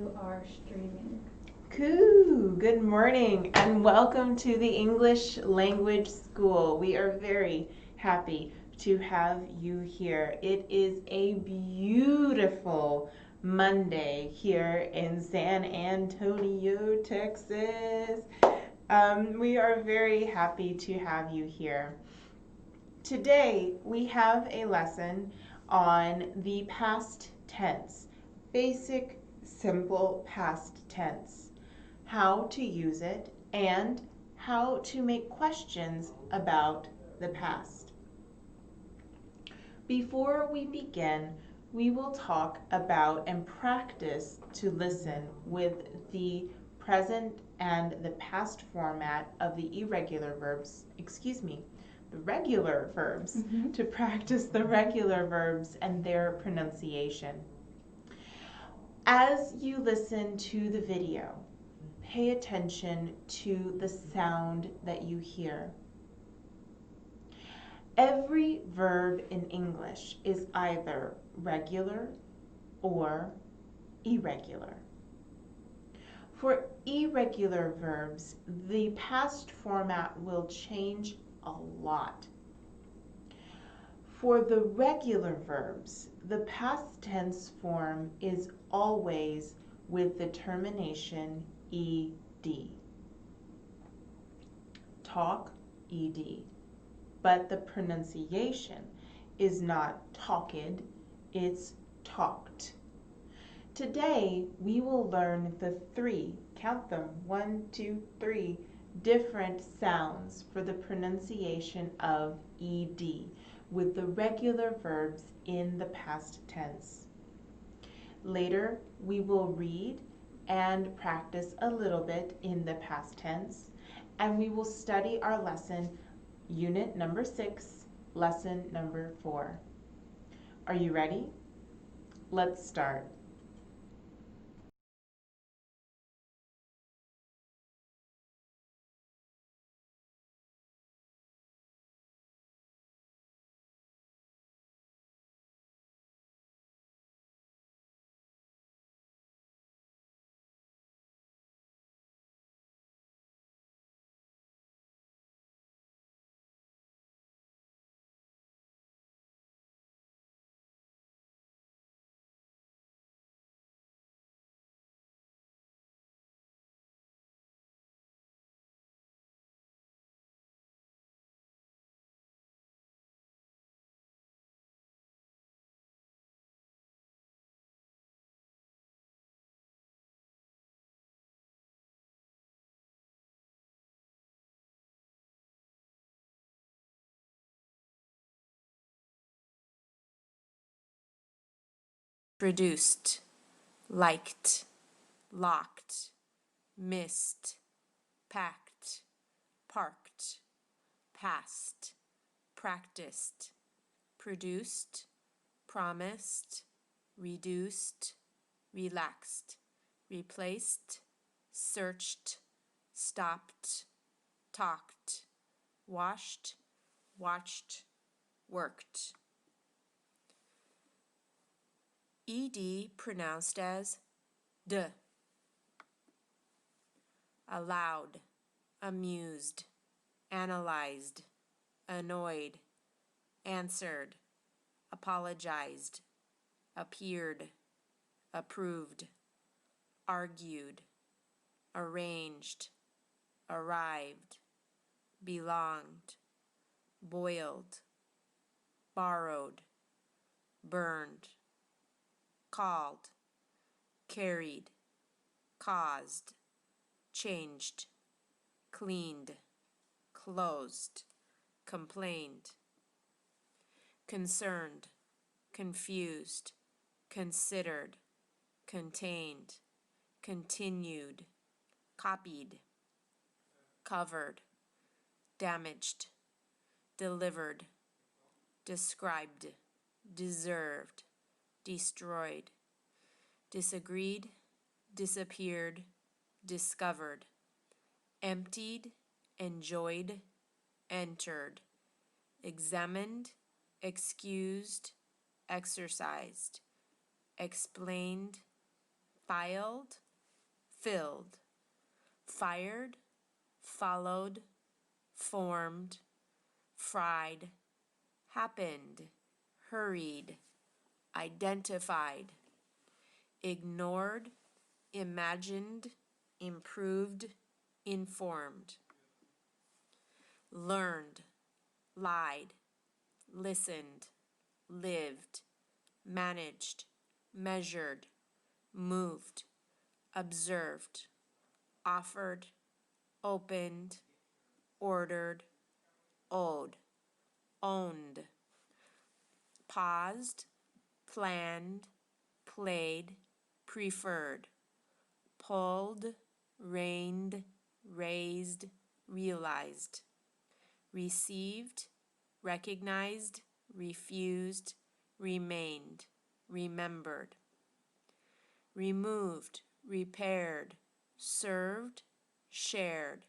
you are streaming. Good morning and welcome to the English Language School. We are very happy to have you here. It is a beautiful Monday here in San Antonio, Texas. We are very happy to have you here. Today we have a lesson on the past tense, basic, simple past tense, how to use it, and how to make questions about the past. Before we begin, we will talk about and practice to listen with the present and the past format of the irregular verbs, the regular verbs, to practice the regular verbs and their pronunciation. As you listen to the video, pay attention to the sound that you hear. Every verb in English is either regular or irregular. For irregular verbs, the past format will change a lot. For the regular verbs, the past tense form is always with the termination ed. Talk, ed. But the pronunciation is not talked, it's talked. Today, we will learn the three, count them, 1, 2, 3, different sounds for the pronunciation of ed with the regular verbs in the past tense. Later, we will read and practice a little bit in the past tense, and we will study our lesson, unit number 6, lesson number 4. Are you ready? Let's start. Reduced, liked, locked, missed, packed, parked, passed, practiced, produced, promised, reduced, relaxed, replaced, searched, stopped, talked, washed, watched, worked. ed pronounced as d. Allowed, amused, analyzed, annoyed, answered, apologized, appeared, approved, argued, arranged, arrived, belonged, boiled, borrowed, burned, called, carried, caused, changed, cleaned, closed, complained, concerned, confused, considered, contained, continued, copied, covered, damaged, delivered, described, deserved, destroyed, disagreed, disappeared, discovered, emptied, enjoyed, entered, examined, excused, exercised, explained, filed, filled, fired, followed, formed, fried, happened, hurried, identified, ignored, imagined, improved, informed, learned, lied, listened, lived, managed, measured, moved, observed, offered, opened, ordered, owed, owned, paused, planned, played, preferred, pulled, reined, raised, realized, received, recognized, refused, remained, remembered, removed, repaired, served, shared,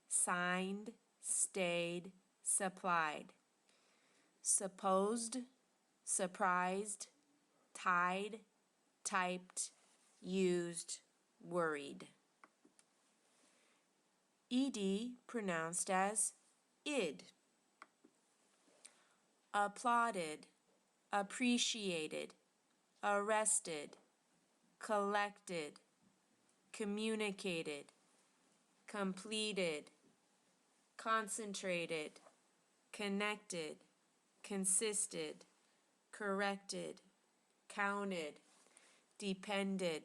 signed, stayed, supplied, supposed, surprised, tied, typed, used, worried. Ed pronounced as id. Applauded, appreciated, arrested, collected, communicated, completed, concentrated, connected, consisted, corrected, counted, depended,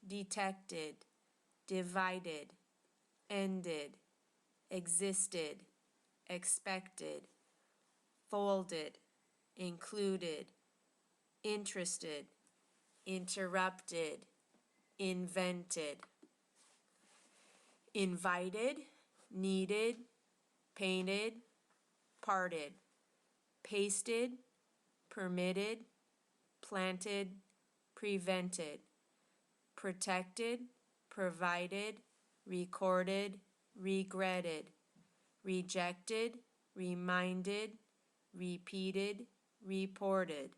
detected, divided, ended, existed, expected, folded, included, interested, interrupted, invented, invited, needed, painted, parted, pasted, permitted, planted, prevented, protected, provided, recorded, regretted, rejected, reminded, repeated, reported,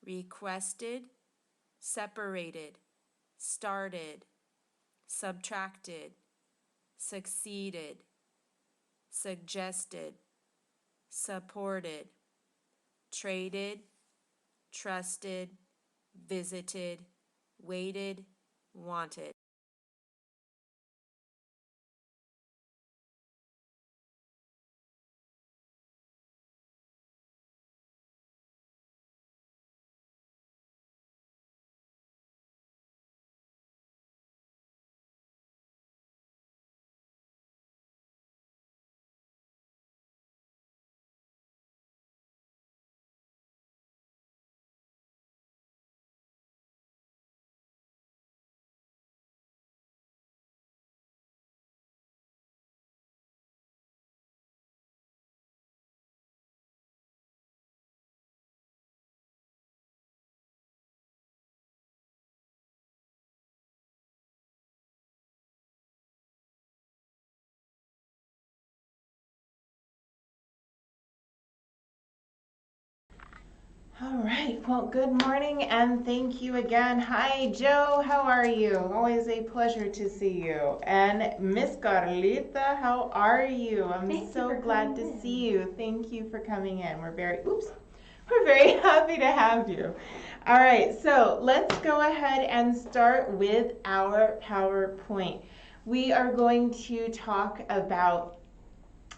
requested, separated, started, subtracted, succeeded, suggested, supported, traded, trusted, visited, waited, wanted. All right, well, good morning and thank you again. Hi, Joe, how are you? Always a pleasure to see you. And Miss Carlita, how are you? I'm so glad to see you. Thank you for coming in. We're very happy to have you. All right, so let's go ahead and start with our PowerPoint. We are going to talk about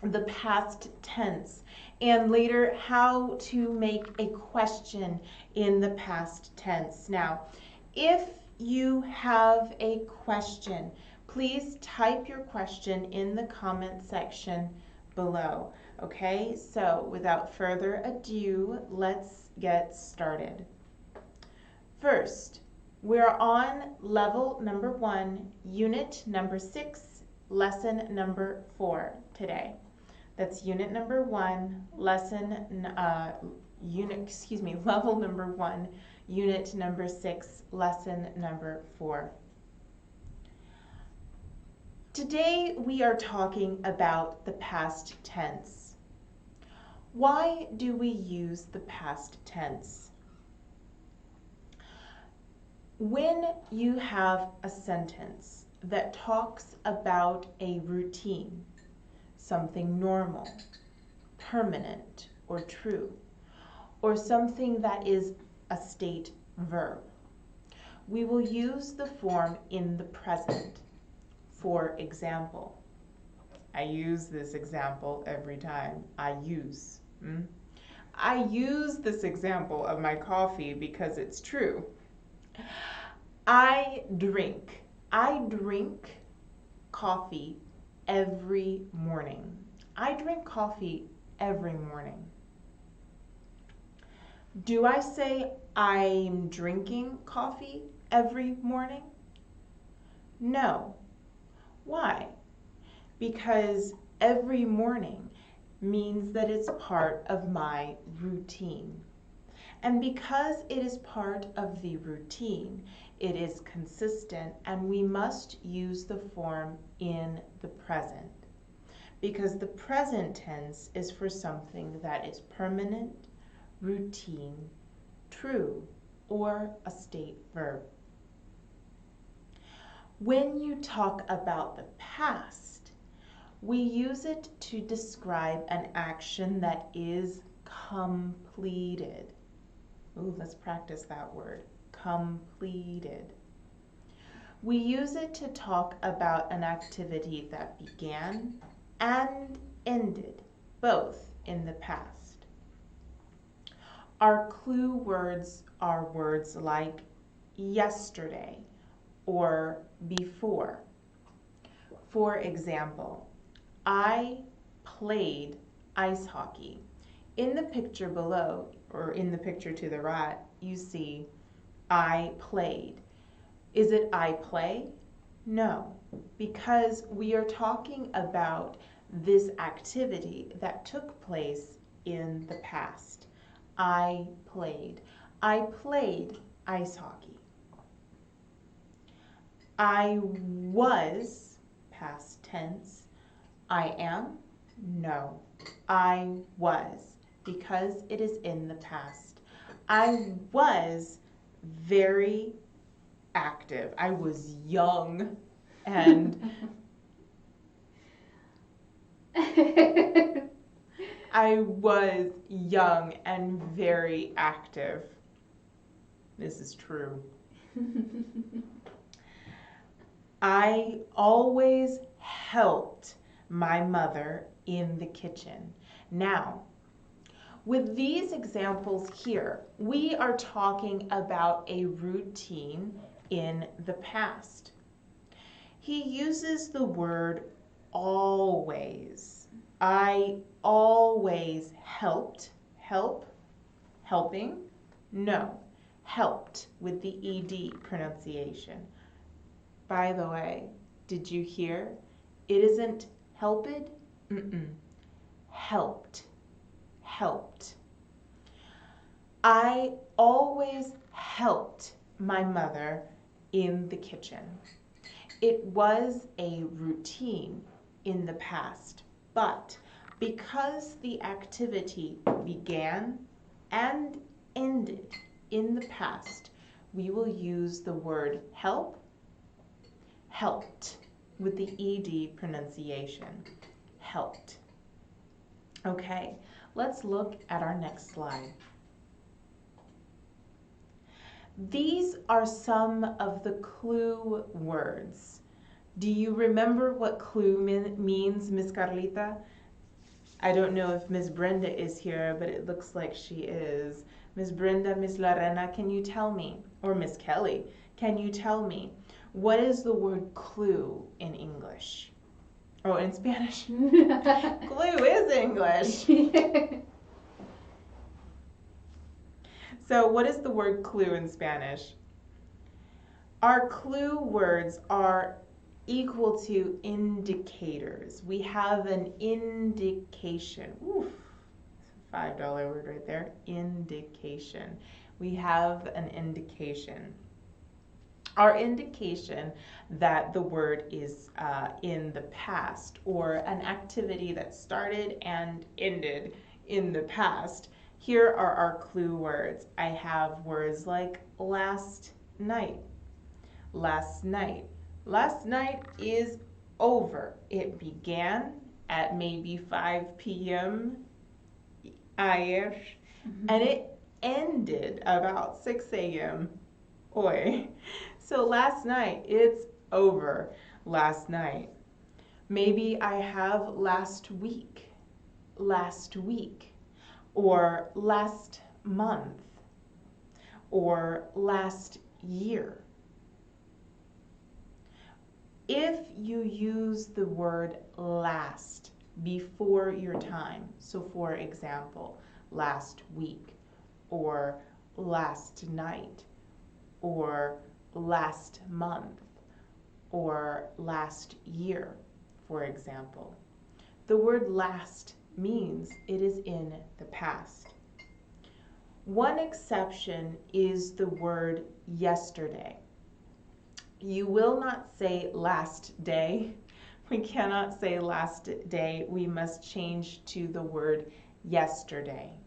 the past tense and later how to make a question in the past tense. Now, if you have a question, please type your question in the comment section below. Okay, so without further ado, let's get started. First, we're on level number 1, unit number 6, lesson number 4 today. That's unit number 1, level number 1, unit number 6, lesson number 4. Today we are talking about the past tense. Why do we use the past tense? When you have a sentence that talks about a routine, something normal, permanent, or true, or something that is a state verb, we will use the form in the present. For example, I use this example every time. I use this example of my coffee because it's true. I drink coffee every morning. I drink coffee every morning. Do I say I'm drinking coffee every morning? No. Why? Because every morning means that it's part of my routine. And because it is part of the routine, it is consistent, and we must use the form in the present. Because the present tense is for something that is permanent, routine, true, or a state verb. When you talk about the past, we use it to describe an action that is completed. Ooh, let's practice that word, completed. We use it to talk about an activity that began and ended, both in the past. Our clue words are words like yesterday or before. For example, I played ice hockey. In the picture below, or in the picture to the right, you see I played. Is it I play? No, because we are talking about this activity that took place in the past. I played. I played ice hockey. I was, past tense. I am? No. I was, because it is in the past. I was very active. I was young and I was young and very active. This is true. I always helped my mother in the kitchen. Now, with these examples here, we are talking about a routine in the past. He uses the word always. I always helped. Helping? No, helped with the ED pronunciation. By the way, did you hear? It isn't helped? Helped. Helped. I always helped my mother in the kitchen. It was a routine in the past, but because the activity began and ended in the past, we will use the word help, helped, with the ED pronunciation, helped. Okay, let's look at our next slide. These are some of the clue words. Do you remember what clue means, Miss Carlita? I don't know if Miss Brenda is here, but it looks like she is. Miss Brenda, Miss Lorena, can you tell me? Or Miss Kelly, can you tell me? What is the word clue in English? Oh, in Spanish. Clue is English. So what is the word clue in Spanish? Our clue words are equal to indicators. We have an indication. Oof, $5 word right there. Indication. We have an indication. Our indication that the word is in the past, or an activity that started and ended in the past. Here are our clue words. I have words like last night. Last night. Last night is over. It began at maybe 5 p.m. ish, and it ended about 6 a.m. Oi. So last night, it's over. Last night. Maybe I have last week, or last month, or last year. If you use the word last before your time, so for example, last week, or last night, or last month, or last year, for example, the word last means it is in the past. One exception is the word yesterday. You will not say last day. We cannot say last day. We must change to the word yesterday.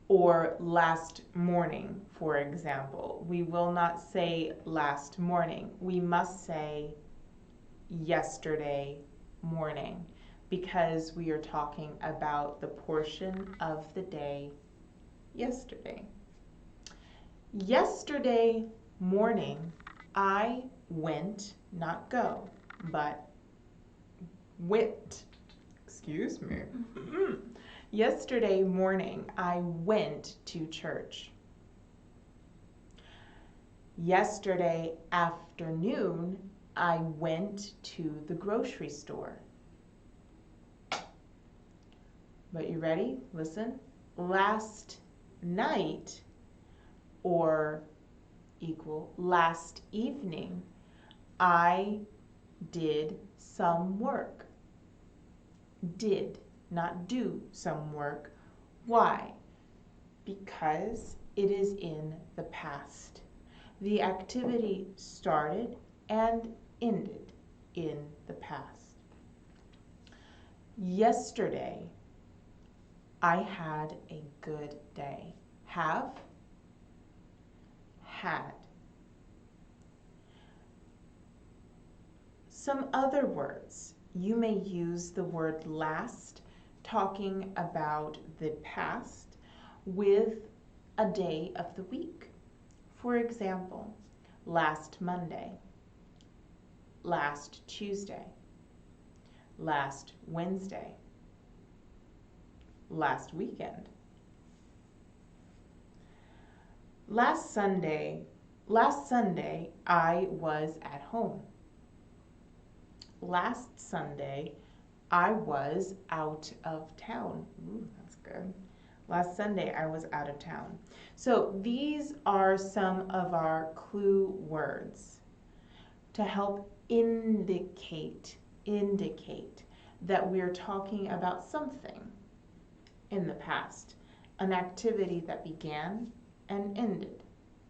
Or last morning, for example. We will not say last morning. We must say yesterday morning because we are talking about the portion of the day yesterday. Yesterday morning, I went, not go, but went. Excuse me. Yesterday morning, I went to church. Yesterday afternoon, I went to the grocery store. But you ready? Listen. Last night, or equal last evening, I did some work. Did, not do some work. Why? Because it is in the past. The activity started and ended in the past. Yesterday, I had a good day. Have, had. Some other words. You may use the word last, talking about the past, with a day of the week. For example, last Monday, last Tuesday, last Wednesday, last weekend. Last Sunday, I was at home. Last Sunday, I was out of town. Ooh, that's good. Last Sunday, I was out of town. So these are some of our clue words to help indicate that we're talking about something in the past, an activity that began and ended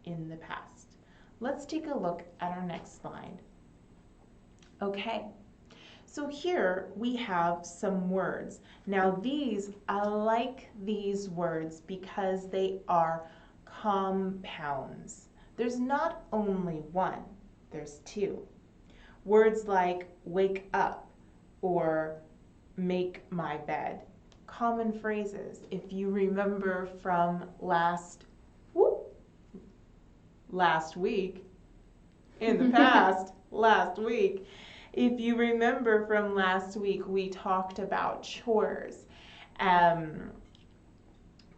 in the past. Let's take a look at our next slide. Okay, so here we have some words. Now I like these words because they are compounds. There's not only one, there's two. Words like wake up or make my bed. Common phrases. If you remember from last week, in the past, last week, if you remember from last week, we talked about chores,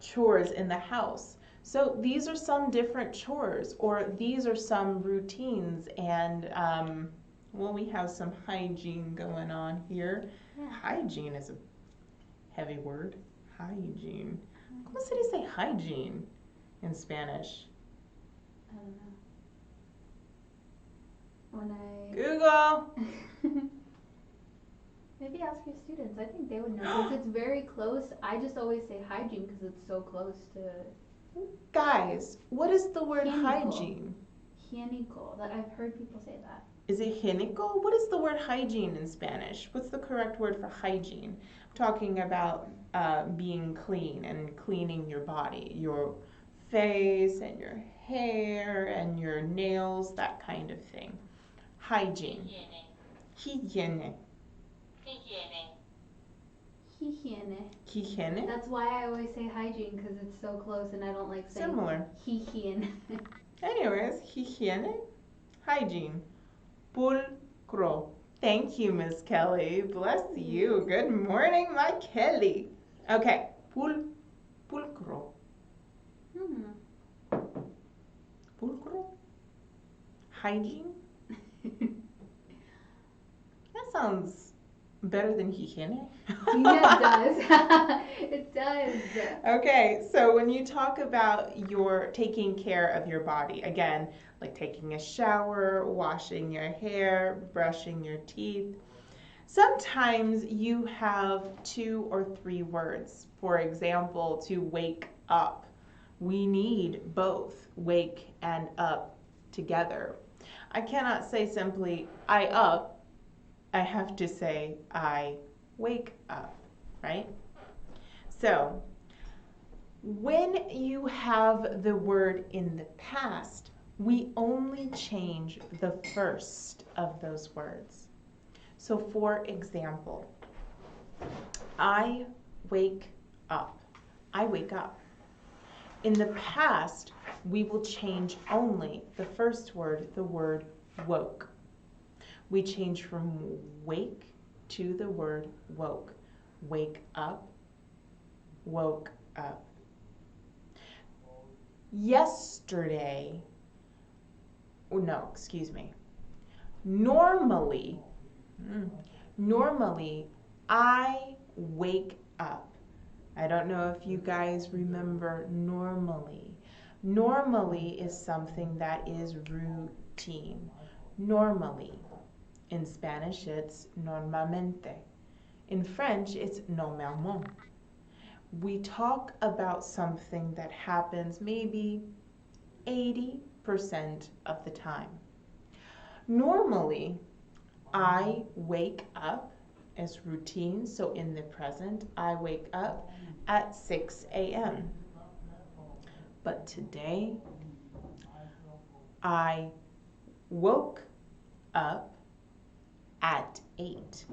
chores in the house. So these are some different chores, or these are some routines, and well, we have some hygiene going on here. Yeah. Hygiene is a heavy word. Hygiene. ¿Cómo se dice hygiene in Spanish? I don't know. When I Google. Maybe ask your students. I think they would know because it's very close. I just always say hygiene because it's so close to. Guys, what is the word Higienico. hygiene? Higienico. That I've heard people say that. Is it higienico? What is the word hygiene in Spanish? What's the correct word for hygiene? I'm talking about being clean and cleaning your body, your face and your hair and your nails, that kind of thing. Hygiene. Higiene. Hygiene. Hygiene. That's why I always say hygiene, because it's so close and I don't like saying Similar. hygiene. Anyways, hygiene, hygiene. Pulcro. Thank you, Miss Kelly. Bless you. Good morning, my Kelly. Okay, pulcro. Pulcro? Hygiene? That sounds better than hygiene. Yeah, it does. It does. Okay, so when you talk about your taking care of your body, again, like taking a shower, washing your hair, brushing your teeth, sometimes you have 2 or 3 words. For example, to wake up. We need both wake and up together. I cannot say simply, I up. I have to say, I wake up, right? So, when you have the word in the past, we only change the first of those words. So, for example, I wake up. I wake up. In the past, we will change only the first word, the word woke. We change from wake to the word woke. Wake up, woke up. Yesterday, normally, I wake up. I don't know if you guys remember normally. Normally is something that is routine. Normally. In Spanish, it's normalmente. In French, it's normalement. We talk about something that happens maybe 80% of the time. Normally, I wake up as routine, so in the present, I wake up at 6 a.m. But today, I woke up at 8.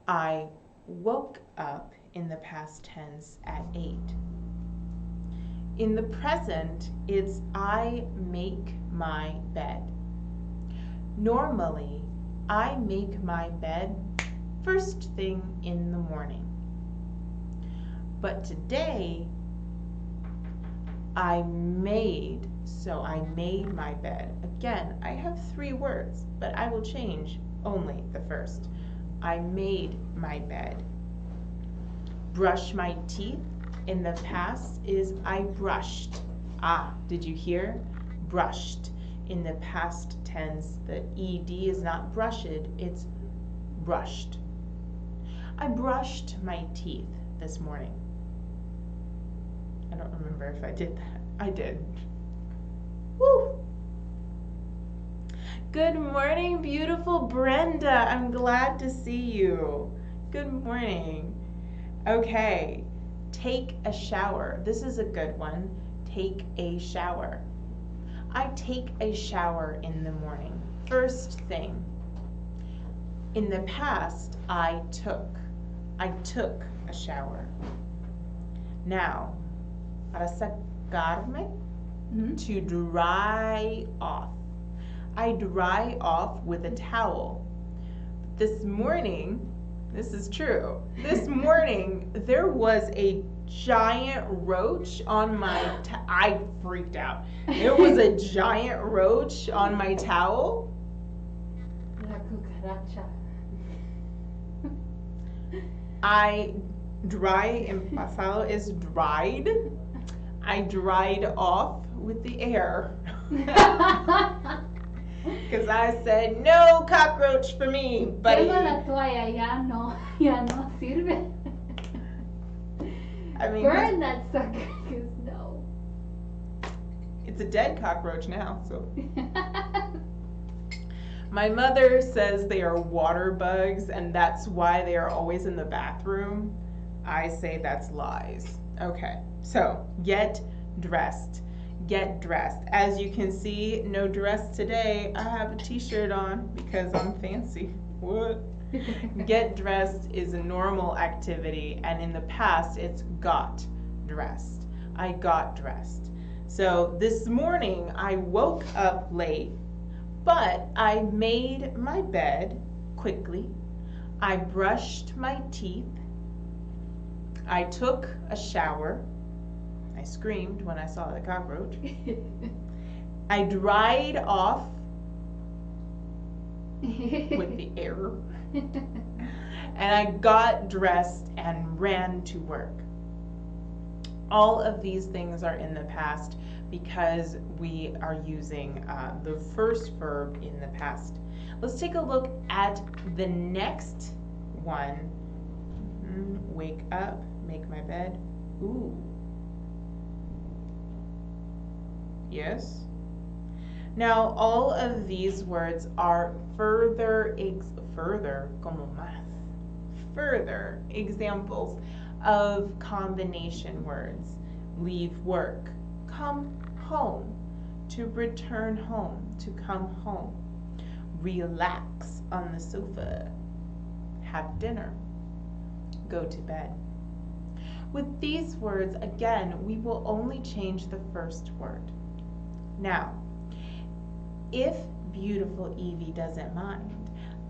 I woke up in the past tense at 8. In the present, it's I make my bed. Normally, I make my bed first thing in the morning. But today, I made my bed. Again, I have 3 words, but I will change only the first. I made my bed. Brush my teeth in the past is I brushed. Did you hear? Brushed. In the past tense, the ed is not brushed, it's brushed. I brushed my teeth this morning. I don't remember if I did that. I did. Woo! Good morning, beautiful Brenda. I'm glad to see you. Good morning. Okay, take a shower. This is a good one. Take a shower. I take a shower in the morning. First thing. In the past, I took a shower. Now, para secarme, to dry off. I dry off with a towel. This morning, this is true. This morning, there was a giant roach on my I freaked out. There was a giant roach on my towel. La cucaracha. I dry in pasado is dried. I dried off with the air. Because I said, no cockroach for me, buddy. Quema la toalla, ya no sirve. I mean, burn that sucker, because no. It's a dead cockroach now, so. My mother says they are water bugs, and that's why they are always in the bathroom. I say that's lies. Okay, so get dressed. Get dressed. As you can see, no dress today. I have a t-shirt on because I'm fancy. What? Get dressed is a normal activity, and in the past it's got dressed. I got dressed. So this morning I woke up late, but I made my bed quickly. I brushed my teeth. I took a shower. I screamed when I saw the cockroach. I dried off with the air. And I got dressed and ran to work. All of these things are in the past because we are using the first verb in the past. Let's take a look at the next one. Wake up, make my bed. Ooh. Yes? Now, all of these words are further examples of combination words. Leave work, come home, to return home, to come home. Relax on the sofa, have dinner, go to bed. With these words, again, we will only change the first word. Now, if beautiful Evie doesn't mind,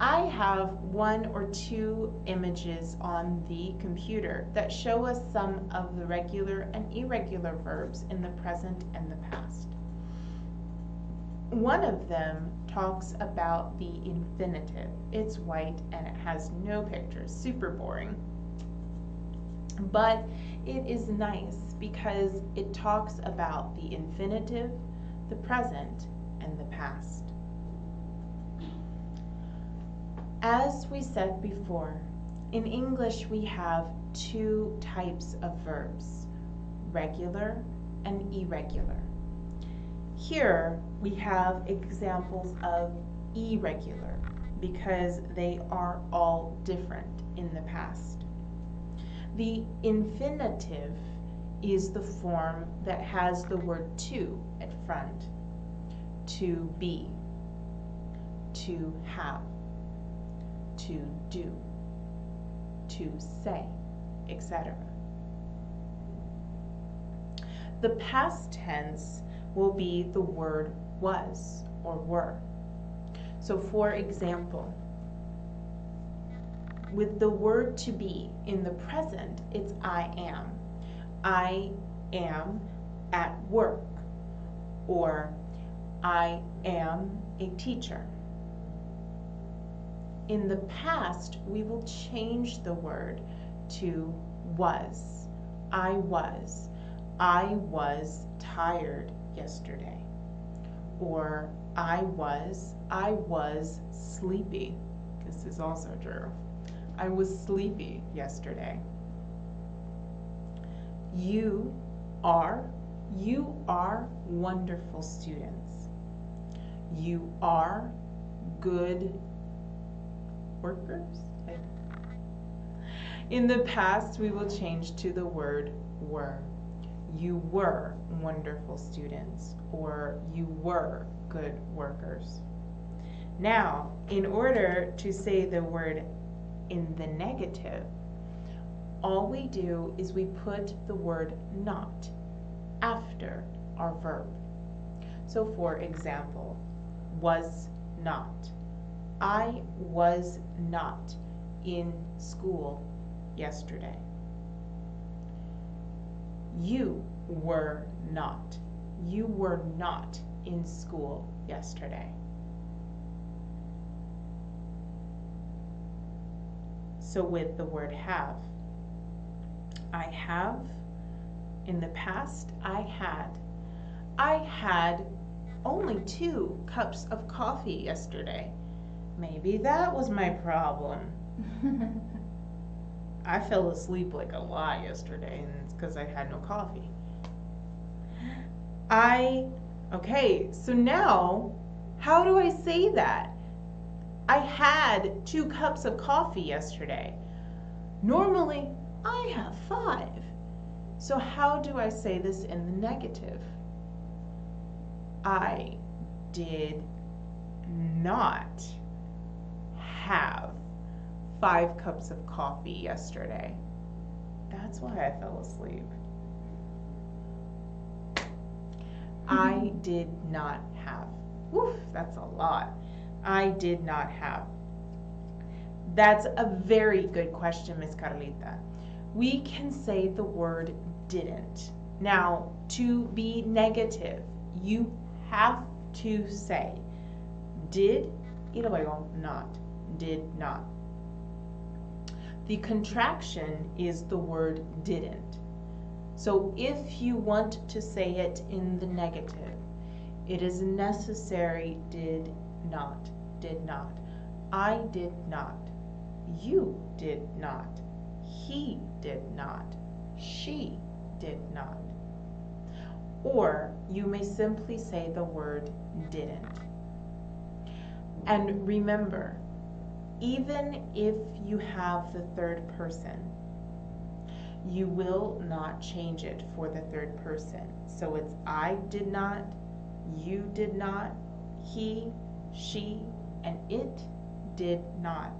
I have 1 or 2 images on the computer that show us some of the regular and irregular verbs in the present and the past. One of them talks about the infinitive. It's white and it has no pictures, super boring. But it is nice because it talks about the infinitive, the present, and the past. As we said before, in English we have 2 types of verbs, regular and irregular. Here we have examples of irregular because they are all different in the past. The infinitive is the form that has the word to at front. To be, to have, to do, to say, etc. The past tense will be the word was or were. So for example, with the word to be in the present, it's I am. I am at work, or I am a teacher. In the past, we will change the word to was. I was tired yesterday. Or I was sleepy. This is also true. I was sleepy yesterday. You are wonderful students. You are good workers. In the past, we will change to the word were. You were wonderful students, or you were good workers. Now, in order to say the word in the negative, all we do is we put the word not after our verb. So for example, was not. I was not in school yesterday. You were not. You were not in school yesterday. So with the word have, I have, in the past, I had only 2 cups of coffee yesterday. Maybe that was my problem. I fell asleep like a lot yesterday, and it's because I had no coffee. Okay, so now, how do I say that? I had 2 cups of coffee yesterday. Normally, I have 5. So how do I say this in the negative? I did not have 5 cups of coffee yesterday. That's why I fell asleep. I did not have. Oof, that's a lot. I did not have. That's a very good question, Miss Carlita. We can say the word didn't. Now, to be negative, you have to say did y luego not. Did not. The contraction is the word didn't. So if you want to say it in the negative, it is necessary did not, did not. I did not. You did not. He did not. She did not. Or you may simply say the word didn't. And remember, even if you have the third person, you will not change it for the third person. So it's I did not, you did not, he, she, and it did not.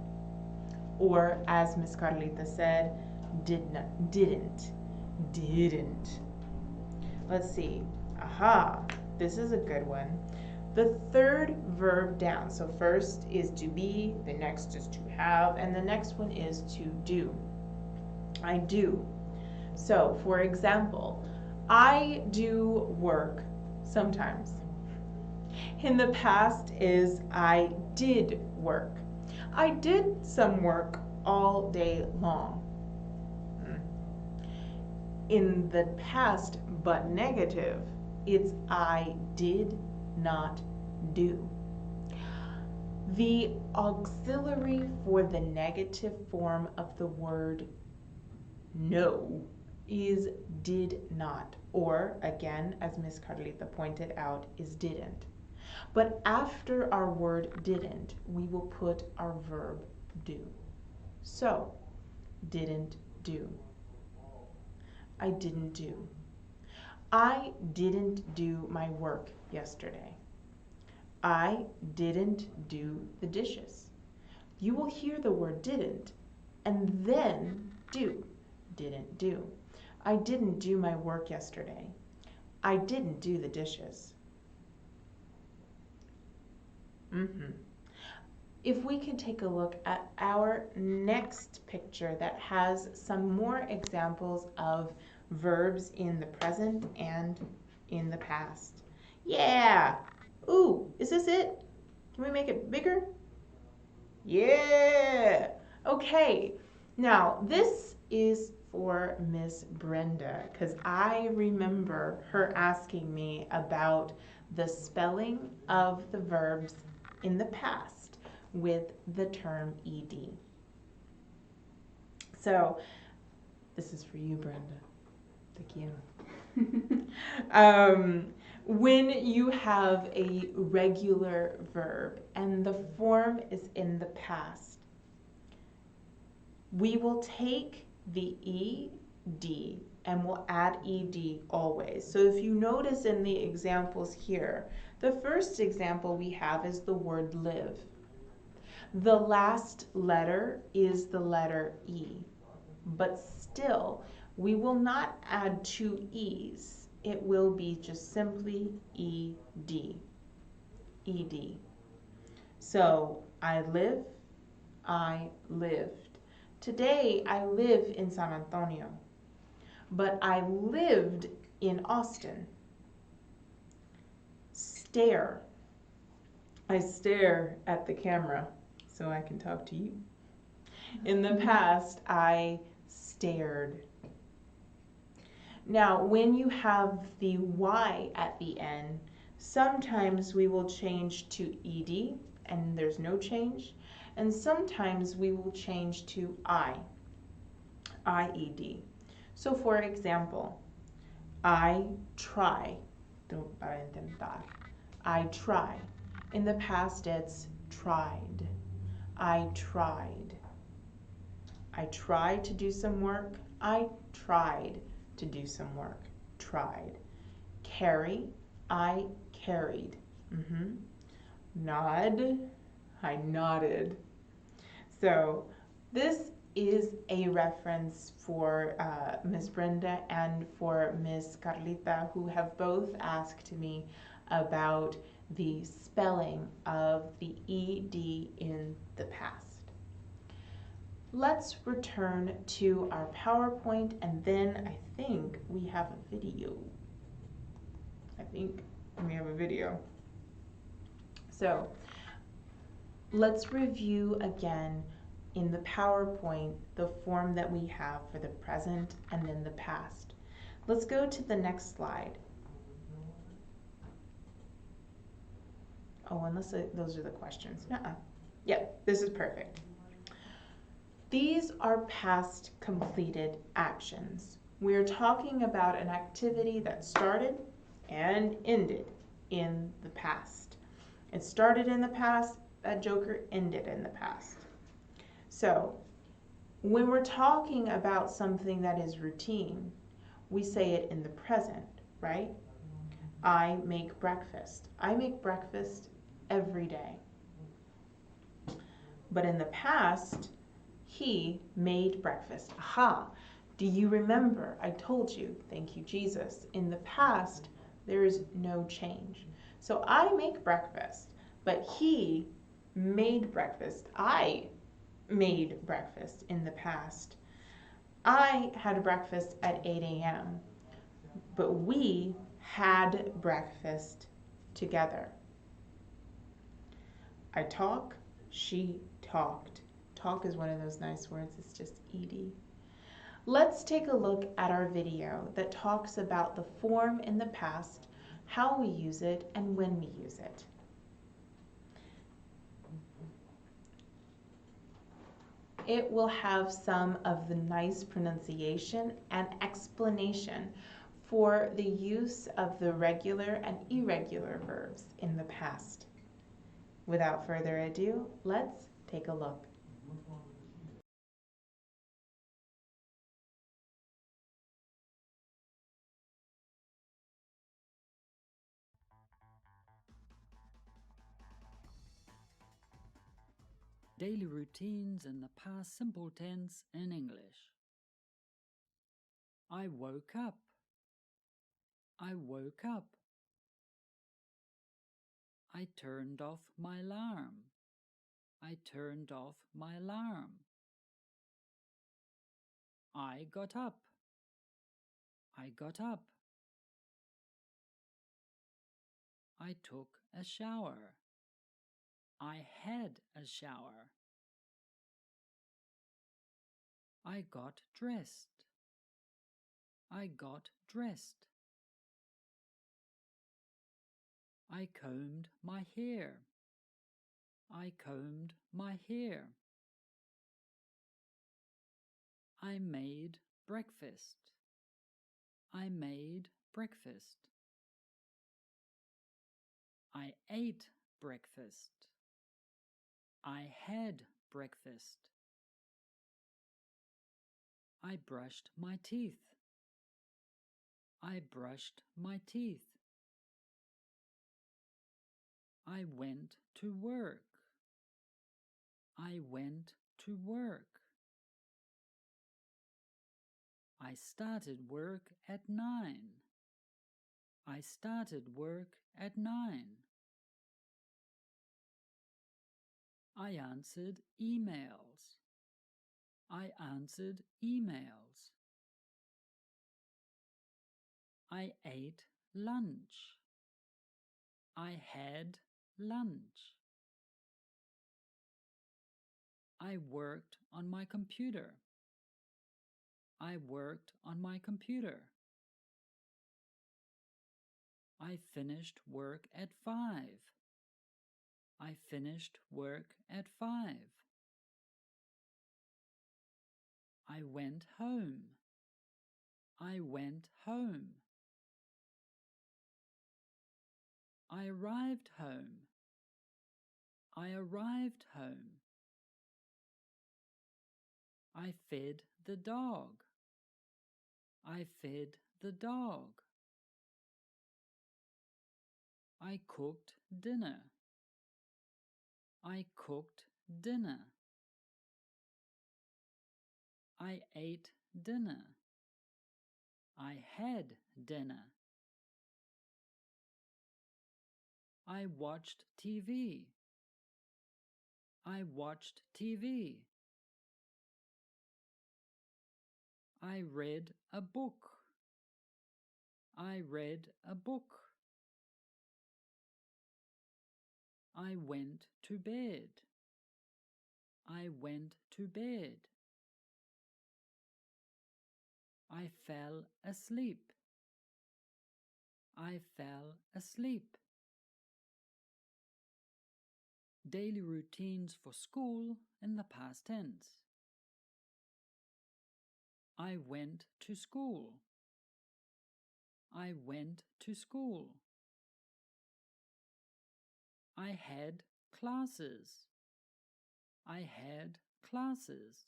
Or as Miss Carlita said, didn't. Let's see. Aha, this is a good one. The third verb down. So first is to be, the next is to have, and the next one is to do. I do. So, for example, I do work sometimes. In the past is I did work. I did some work all day long. In the past, but negative, it's I did not do. The auxiliary for the negative form of the word no is did not, or again, as Miss Carlita pointed out, is didn't. But after our word didn't, we will put our verb do. So, didn't do. I didn't do. I didn't do my work yesterday. I didn't do the dishes. You will hear the word didn't and then do. Didn't do. I didn't do my work yesterday. I didn't do the dishes. If we can take a look at our next picture that has some more examples of verbs in the present and in the past. Yeah! Ooh, is this it? Can we make it bigger? Yeah! Okay, now this is for Miss Brenda because I remember her asking me about the spelling of the verbs in the past with the term ed. So this is for you, Brenda. Thank you. When you have a regular verb and the form is in the past, we will take the ed and we'll add ed always. So if you notice in the examples here, the first example we have is the word live. The last letter is the letter E, but still we will not add 2 E's. It will be just simply ed. Ed. So I live, I lived. Today I live in San Antonio, but I lived in Austin. Stare. I stare at the camera so I can talk to you. In the past, I stared. Now, when you have the Y at the end, sometimes we will change to ed and there's no change. And sometimes we will change to IED. So for example, I try. Para intentar. I try. In the past, it's tried. I tried. I tried to do some work. I tried to do some work. Tried. Carry, I carried. Nod, I nodded. So this is a reference for Miss Brenda and for Miss Carlita, who have both asked me about the spelling of the ED in the past. Let's return to our PowerPoint, and then I think we have a video. So let's review again in the PowerPoint the form that we have for the present and then the past. Let's go to the next slide. Oh, unless those are the questions. Yep, this is perfect. These are past completed actions. We're talking about an activity that started and ended in the past. It started in the past, that joker ended in the past. So when we're talking about something that is routine, we say it in the present, right? I make breakfast. I make breakfast every day. But in the past, he made breakfast. Aha! Do you remember? I told you, thank you, Jesus. In the past, there is no change. So I make breakfast, but he made breakfast. I made breakfast in the past. I had breakfast at 8 a.m., but we had breakfast together. I talk, she talked. Talk is one of those nice words, it's just ed. Let's take a look at our video that talks about the form in the past, how we use it, and when we use it. It will have some of the nice pronunciation and explanation for the use of the regular and irregular verbs in the past. Without further ado, let's take a look. Daily routines in the past simple tense in English. I woke up. I woke up. I turned off my alarm. I turned off my alarm. I got up. I got up. I took a shower. I had a shower. I got dressed. I got dressed. I combed my hair. I combed my hair. I made breakfast. I made breakfast. I ate breakfast. I had breakfast. I brushed my teeth. I brushed my teeth. I went to work. I went to work. I started work at 9. I started work at 9. I answered emails. I answered emails. I ate lunch. I had lunch. I worked on my computer. I worked on my computer. I finished work at 5. I finished work at 5. I went home. I went home. I arrived home. I arrived home. I fed the dog. I fed the dog. I cooked dinner. I cooked dinner. I ate dinner. I had dinner. I watched TV. I watched TV. I read a book. I read a book. I went to bed. I went to bed. I fell asleep. I fell asleep. Daily routines for school in the past tense. I went to school. I went to school. I had classes. I had classes.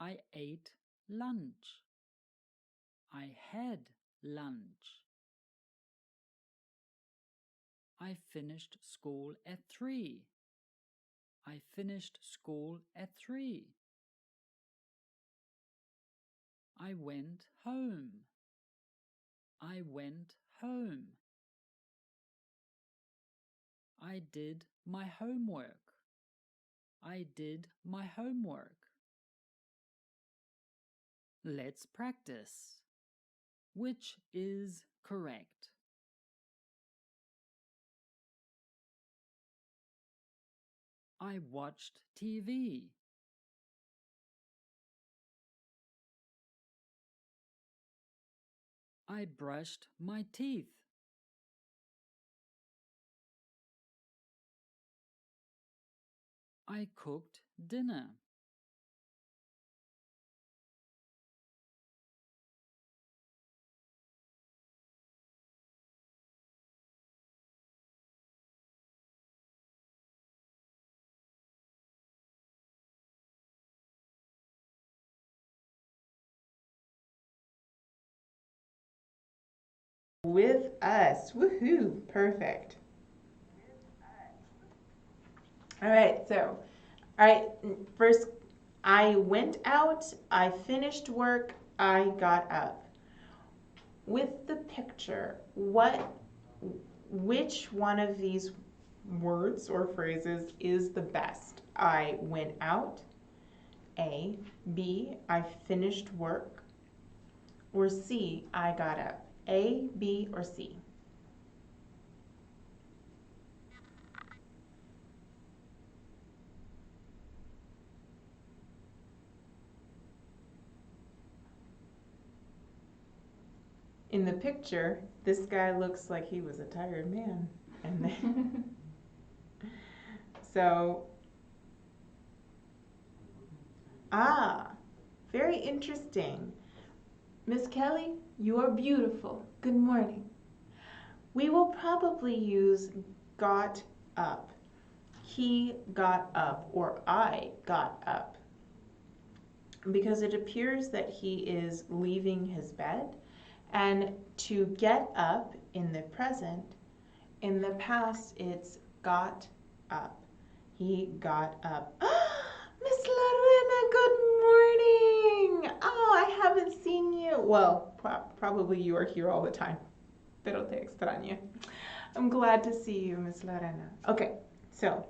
I ate lunch. I had lunch. I finished school at 3. I finished school at 3. I went home. I went home. I did my homework. I did my homework. Let's practice. Which is correct? I watched TV. I brushed my teeth. I cooked dinner. With us. Woohoo! Perfect. All right, first I went out, I finished work, I got up. With the picture, which one of these words or phrases is the best? I went out, A, B, I finished work, or C, I got up. A, B, or C? In the picture, this guy looks like he was a tired man. And then, so, very interesting. Miss Kelly, you are beautiful. Good morning. We will probably use got up. He got up, or I got up, because it appears that he is leaving his bed. And to get up in the present, in the past it's got up. He got up. Miss Lorena, good morning. Oh, I haven't seen you. Well, probably you are here all the time. Pero te extraño. I'm glad to see you, Miss Lorena. Okay, so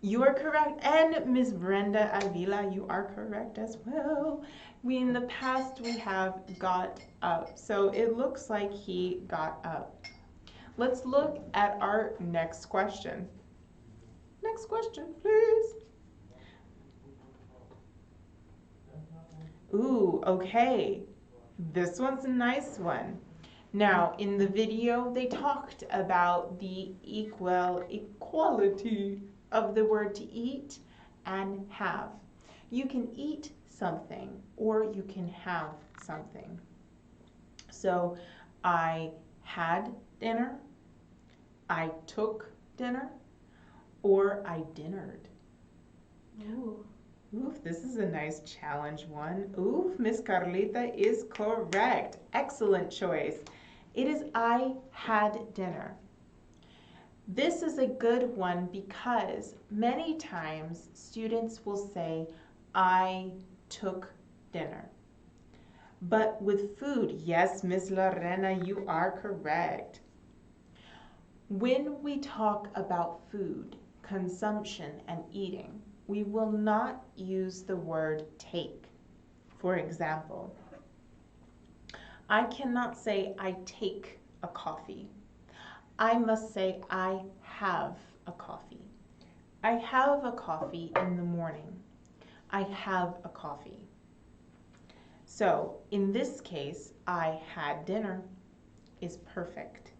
you are correct. And Miss Brenda Avila, you are correct as well. In the past, we have got up. So it looks like he got up. Let's look at our next question. Next question, please. Ooh, okay. This one's a nice one. Now, in the video, they talked about the equality of the word to eat and have. You can eat something or you can have something. So, I had dinner, I took dinner, or I dinnered. Ooh. Oof, this is a nice challenge one. Oof, Miss Carlita is correct. Excellent choice. It is I had dinner. This is a good one because many times students will say, I took dinner. But with food, yes, Miss Lorena, you are correct. When we talk about food, consumption, and eating, we will not use the word take. For example, I cannot say I take a coffee. I must say I have a coffee. I have a coffee in the morning. I have a coffee. So in this case, I had dinner is perfect.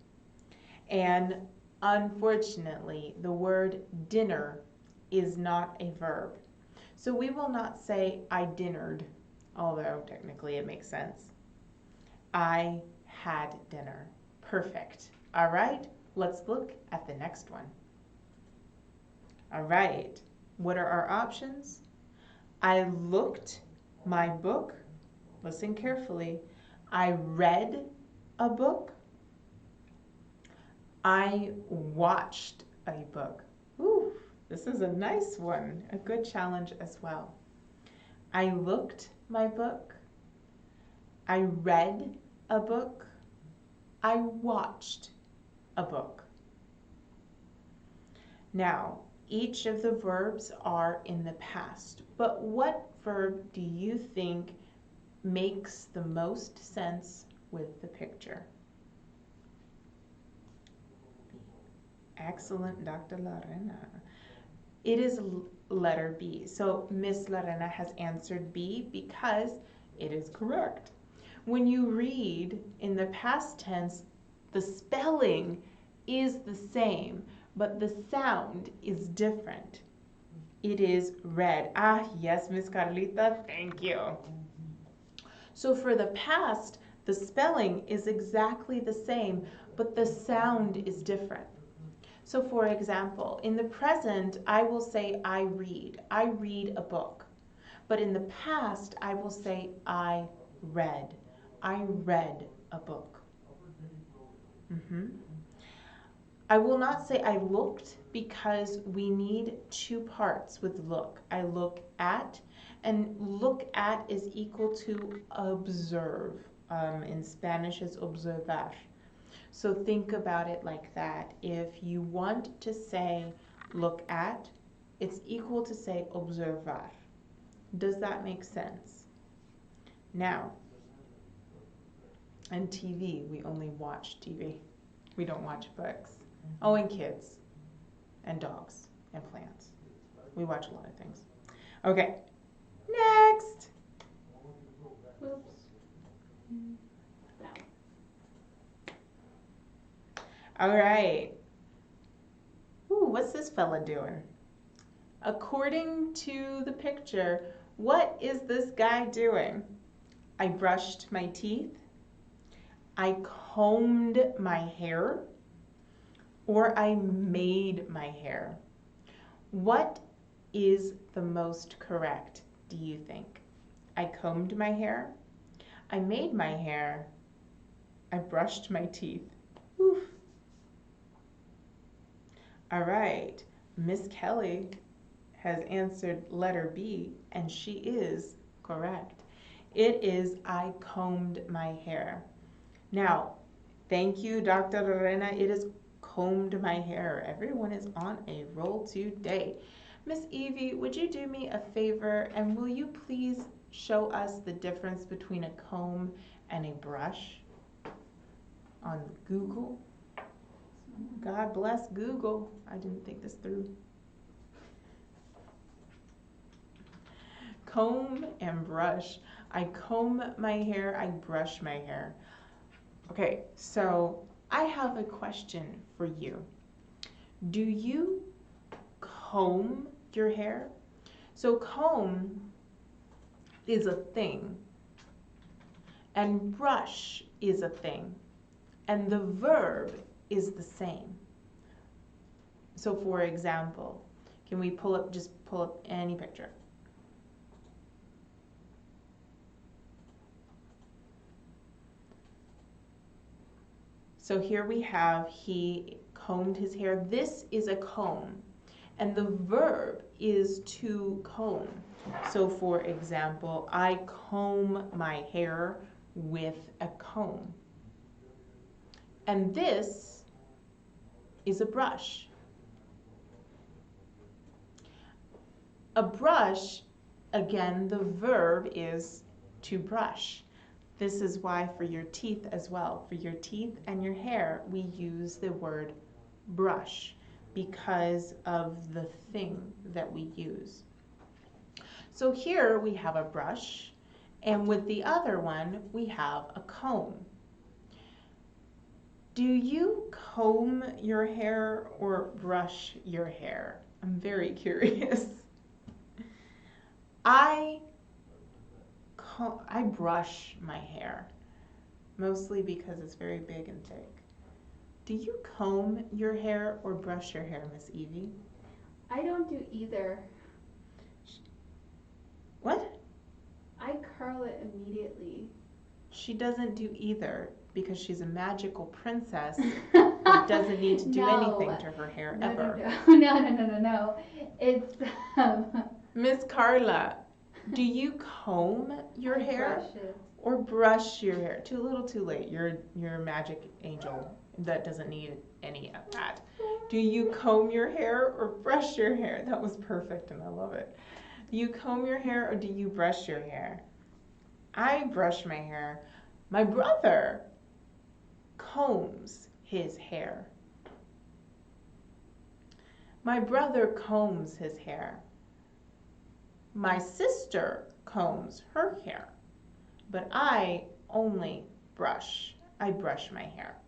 And unfortunately, the word dinner is not a verb. So we will not say I dinnered, although technically it makes sense. I had dinner. Perfect. All right, let's look at the next one. All right, what are our options? I looked my book. Listen carefully. I read a book. I watched a book. Ooh, this is a nice one, a good challenge as well. I looked my book. I read a book. I watched a book. Now, each of the verbs are in the past, but what verb do you think makes the most sense with the picture? Excellent, Dr. Lorena. It is letter B. So Miss Lorena has answered B because it is correct. When you read in the past tense, the spelling is the same, but the sound is different. It is read. Ah, yes, Miss Carlita, thank you. So for the past, the spelling is exactly the same, but the sound is different. So for example, in the present, I will say I read. I read a book. But in the past, I will say I read. I read a book. I will not say I looked because we need two parts with look. I look at, and look at is equal to observe. In Spanish, it's observar. So think about it like that. If you want to say look at, it's equal to say observar. Does that make sense? Now, and TV, we only watch TV. We don't watch books. Oh, and kids, and dogs, and plants. We watch a lot of things. Okay, next. Whoops. All right. Ooh, what's this fella doing? According to the picture, what is this guy doing? I brushed my teeth. I combed my hair. Or I made my hair. What is the most correct, do you think? I combed my hair. I made my hair. I brushed my teeth. Oof. All right, Miss Kelly has answered letter B, and she is correct. It is I combed my hair. Now, thank you, Dr. Lorena. It is combed my hair. Everyone is on a roll today. Miss Evie, would you do me a favor and will you please show us the difference between a comb and a brush on Google? God bless Google. I didn't think this through. Comb and brush. I comb my hair, I brush my hair. Okay, so I have a question for you. Do you comb your hair? So comb is a thing, and brush is a thing, and the verb is the same. So for example, can we pull up any picture? So here we have he combed his hair. This is a comb, and the verb is to comb. So for example, I comb my hair with a comb. And this is a brush. A brush, again, the verb is to brush. This is why for your teeth as well, for your teeth and your hair, we use the word brush because of the thing that we use. So here we have a brush, and with the other one, we have a comb. Do you comb your hair or brush your hair? I'm very curious. I brush my hair, mostly because it's very big and thick. Do you comb your hair or brush your hair, Miss Evie? I don't do either. What? I curl it immediately. She doesn't do either because she's a magical princess who doesn't need to do anything to her hair ever. No. It's Miss Carla, do you comb your hair brush it. or brush your hair? Too little, too late. You're a magic angel that doesn't need any of that. Do you comb your hair or brush your hair? That was perfect and I love it. Do you comb your hair or do you brush your hair? I brush my hair. My brother combs his hair. My brother combs his hair. My sister combs her hair. But I only brush. I brush my hair.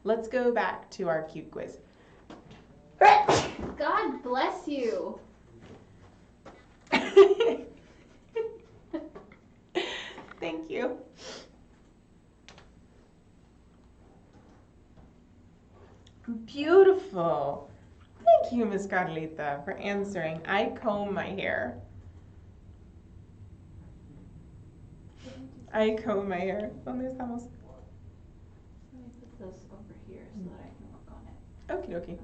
Let's go back to our cute quiz. God bless you. Thank you. Beautiful. Thank you, Miss Carlita, for answering. I comb my hair. I comb my hair. ¿Dónde estamos? Let me put this over here so that I can work on it. Okie dokie.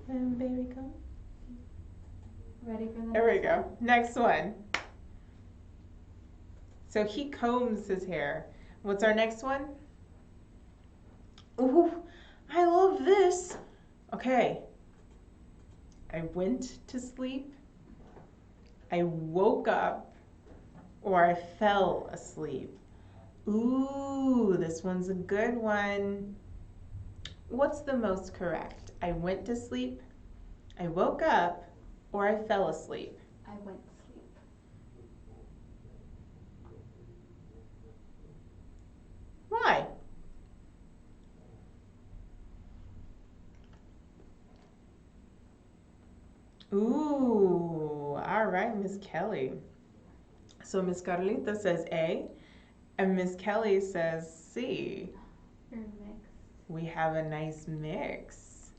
Okay. Baby comb. Ready for that? There we go. Next one. So he combs his hair. What's our next one? Ooh, I love this. Okay. I went to sleep. I woke up, or I fell asleep. Ooh, this one's a good one. What's the most correct? I went to sleep, I woke up, or I fell asleep? I went to sleep. Why? Ooh, all right, Miss Kelly. So Miss Carlita says A, and Miss Kelly says C. You're mixed. We have a nice mix.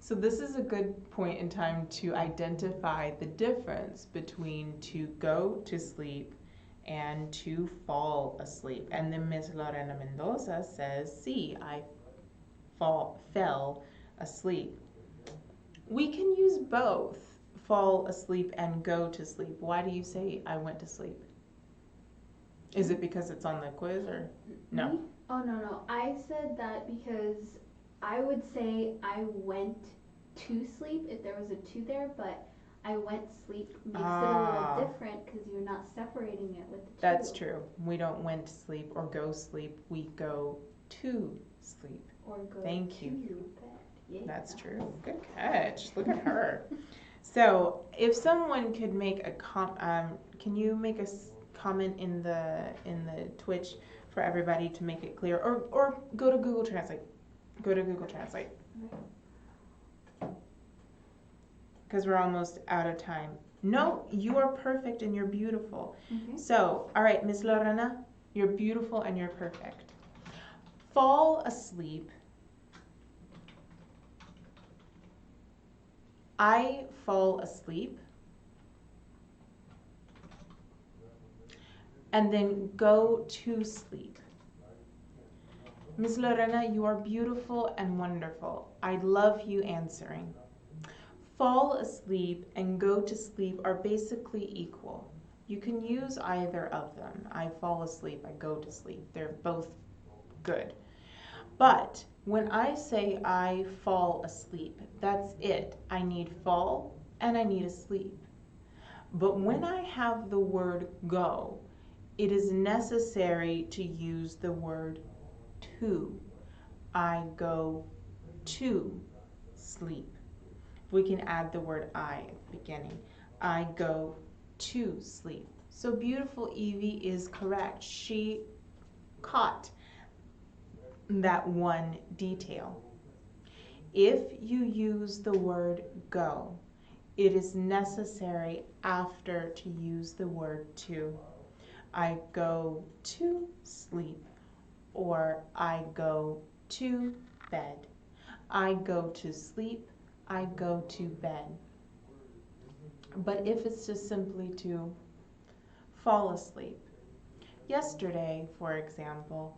So this is a good point in time to identify the difference between to go to sleep and to fall asleep. And then Miss Lorena Mendoza says C, I fell asleep. We can use both, fall asleep and go to sleep. Why do you say I went to sleep? Is it because it's on the quiz or no? Me? Oh, no. I said that because I would say I went to sleep if there was a to there, but I went sleep makes it a little different because you're not separating it with the to. That's true. We don't went to sleep or go sleep. We go to sleep. Or go Thank to you. bed. Yeah. That's true. Good catch. Look at her. So if someone could make a can you make a comment in the Twitch for everybody to make it clear, or go to Google Translate. Go to Google Translate. Because we're almost out of time. No, you are perfect and you're beautiful. Okay. So, all right, Miss Lorena, you're beautiful and you're perfect. Fall asleep. I fall asleep. And then go to sleep. Miss Lorena, you are beautiful and wonderful. I love you answering. Fall asleep and go to sleep are basically equal. You can use either of them. I fall asleep, I go to sleep. They're both good. But when I say I fall asleep, that's it. I need fall and I need asleep. But when I have the word go, it is necessary to use the word to. I go to sleep. We can add the word I at the beginning. I go to sleep. So beautiful Evie is correct. She caught that one detail. If you use the word go, it is necessary after to use the word to. I go to sleep, or I go to bed. I go to sleep, I go to bed. But if it's just simply to fall asleep. Yesterday, for example,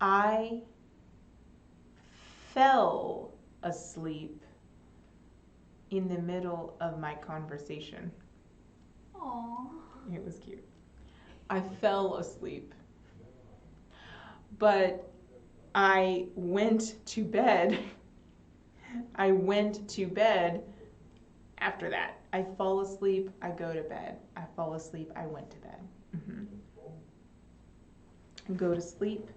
I fell asleep in the middle of my conversation. Aww. It was cute. I fell asleep. But I went to bed. I went to bed after that. I fall asleep, I go to bed. I fall asleep, I went to bed. Go to sleep.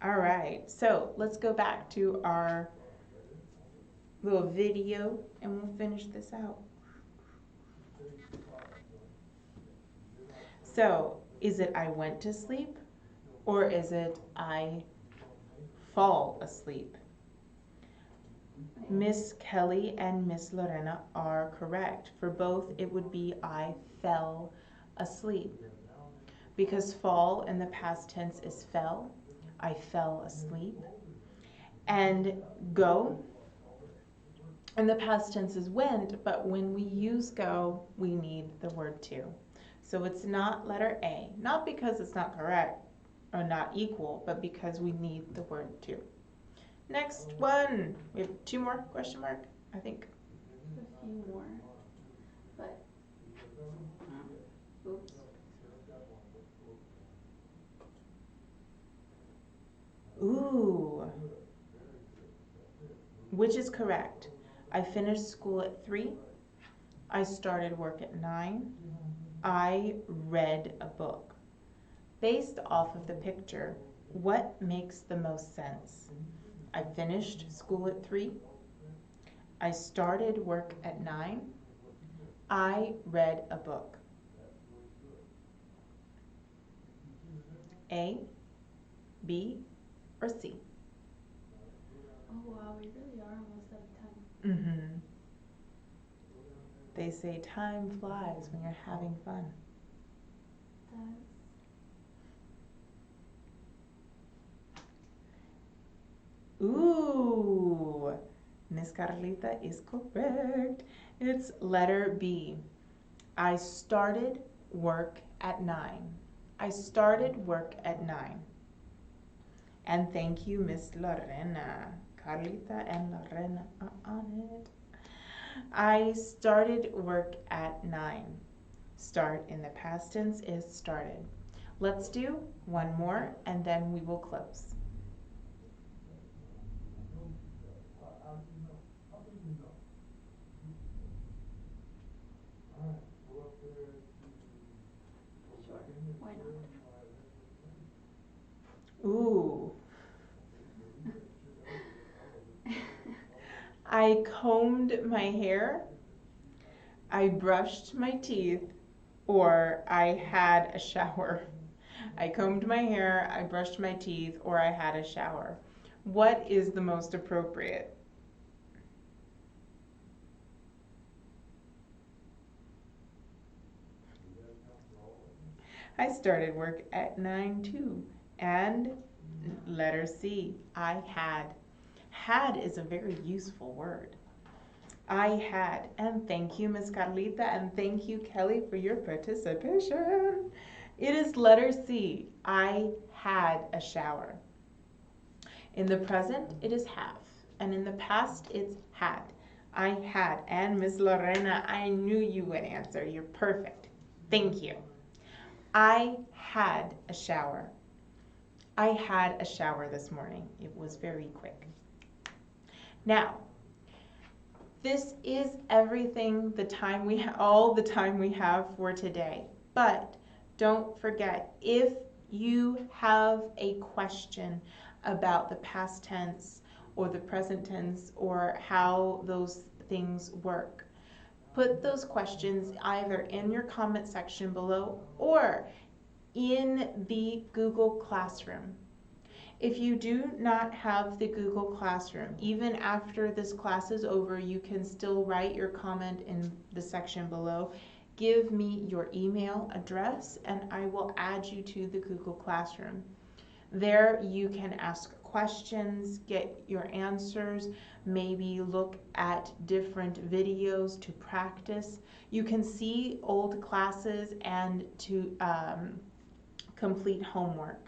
All right, so let's go back to our little video and we'll finish this out. So, is it I went to sleep or is it I fall asleep? Miss Kelly and Miss Lorena are correct. For both, it would be I fell asleep. Because fall in the past tense is fell. I fell asleep. And go in the past tense is went, but when we use go, we need the word to. So it's not letter A, not because it's not correct or not equal, but because we need the word to. Next one. We have 2 more question mark, I think. A few more. But oops. Ooh. Which is correct? I finished school at 3. I started work at 9. I read a book. Based off of the picture, what makes the most sense? I finished school at 3. I started work at 9. I read a book. A, B, or C? Oh wow, we really are almost out of time. They say time flies when you're having fun. It does. Ooh, Miss Carlita is correct. It's letter B. I started work at 9. I started work at 9. And thank you, Miss Lorena. Carlita and Lorena are on it. I started work at 9. Start in the past tense is started. Let's do one more and then we will close. Sure. Why not? Ooh. I combed my hair, I brushed my teeth, or I had a shower. I combed my hair, I brushed my teeth, or I had a shower. What is the most appropriate? I started work at 9 too. And letter C, I had. Had is a very useful word. I had. And thank you, Miss Carlita, and thank you, Kelly, for your participation. It is letter C. I had a shower. In the present, it is have. And in the past, it's had. I had. And Miss Lorena, I knew you would answer. You're perfect. Thank you. I had a shower. I had a shower this morning. It was very quick. Now, this is everything all the time we have for today. But don't forget, if you have a question about the past tense or the present tense or how those things work, put those questions either in your comment section below or in the Google Classroom. If you do not have the Google Classroom, even after this class is over, you can still write your comment in the section below. Give me your email address and I will add you to the Google Classroom. There you can ask questions, get your answers, maybe look at different videos to practice. You can see old classes and to complete homework.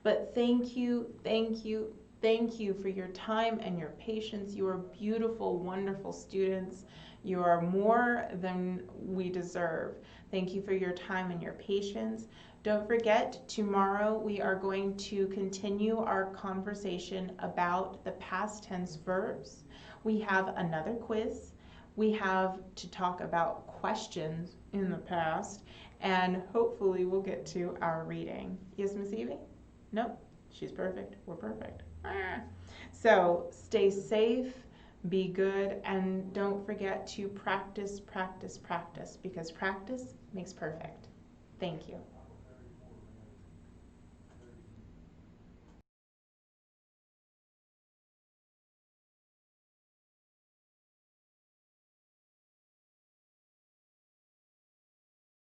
But thank you for your time and your patience. You are beautiful, wonderful students. You are more than we deserve. Thank you for your time and your patience. Don't forget, tomorrow we are going to continue our conversation about the past tense verbs. We have another quiz. We have to talk about questions in the past, and hopefully we'll get to our reading. Yes, Miss Evie? Nope, she's perfect. We're perfect. So stay safe, be good, and don't forget to practice, practice, practice, because practice makes perfect. Thank you.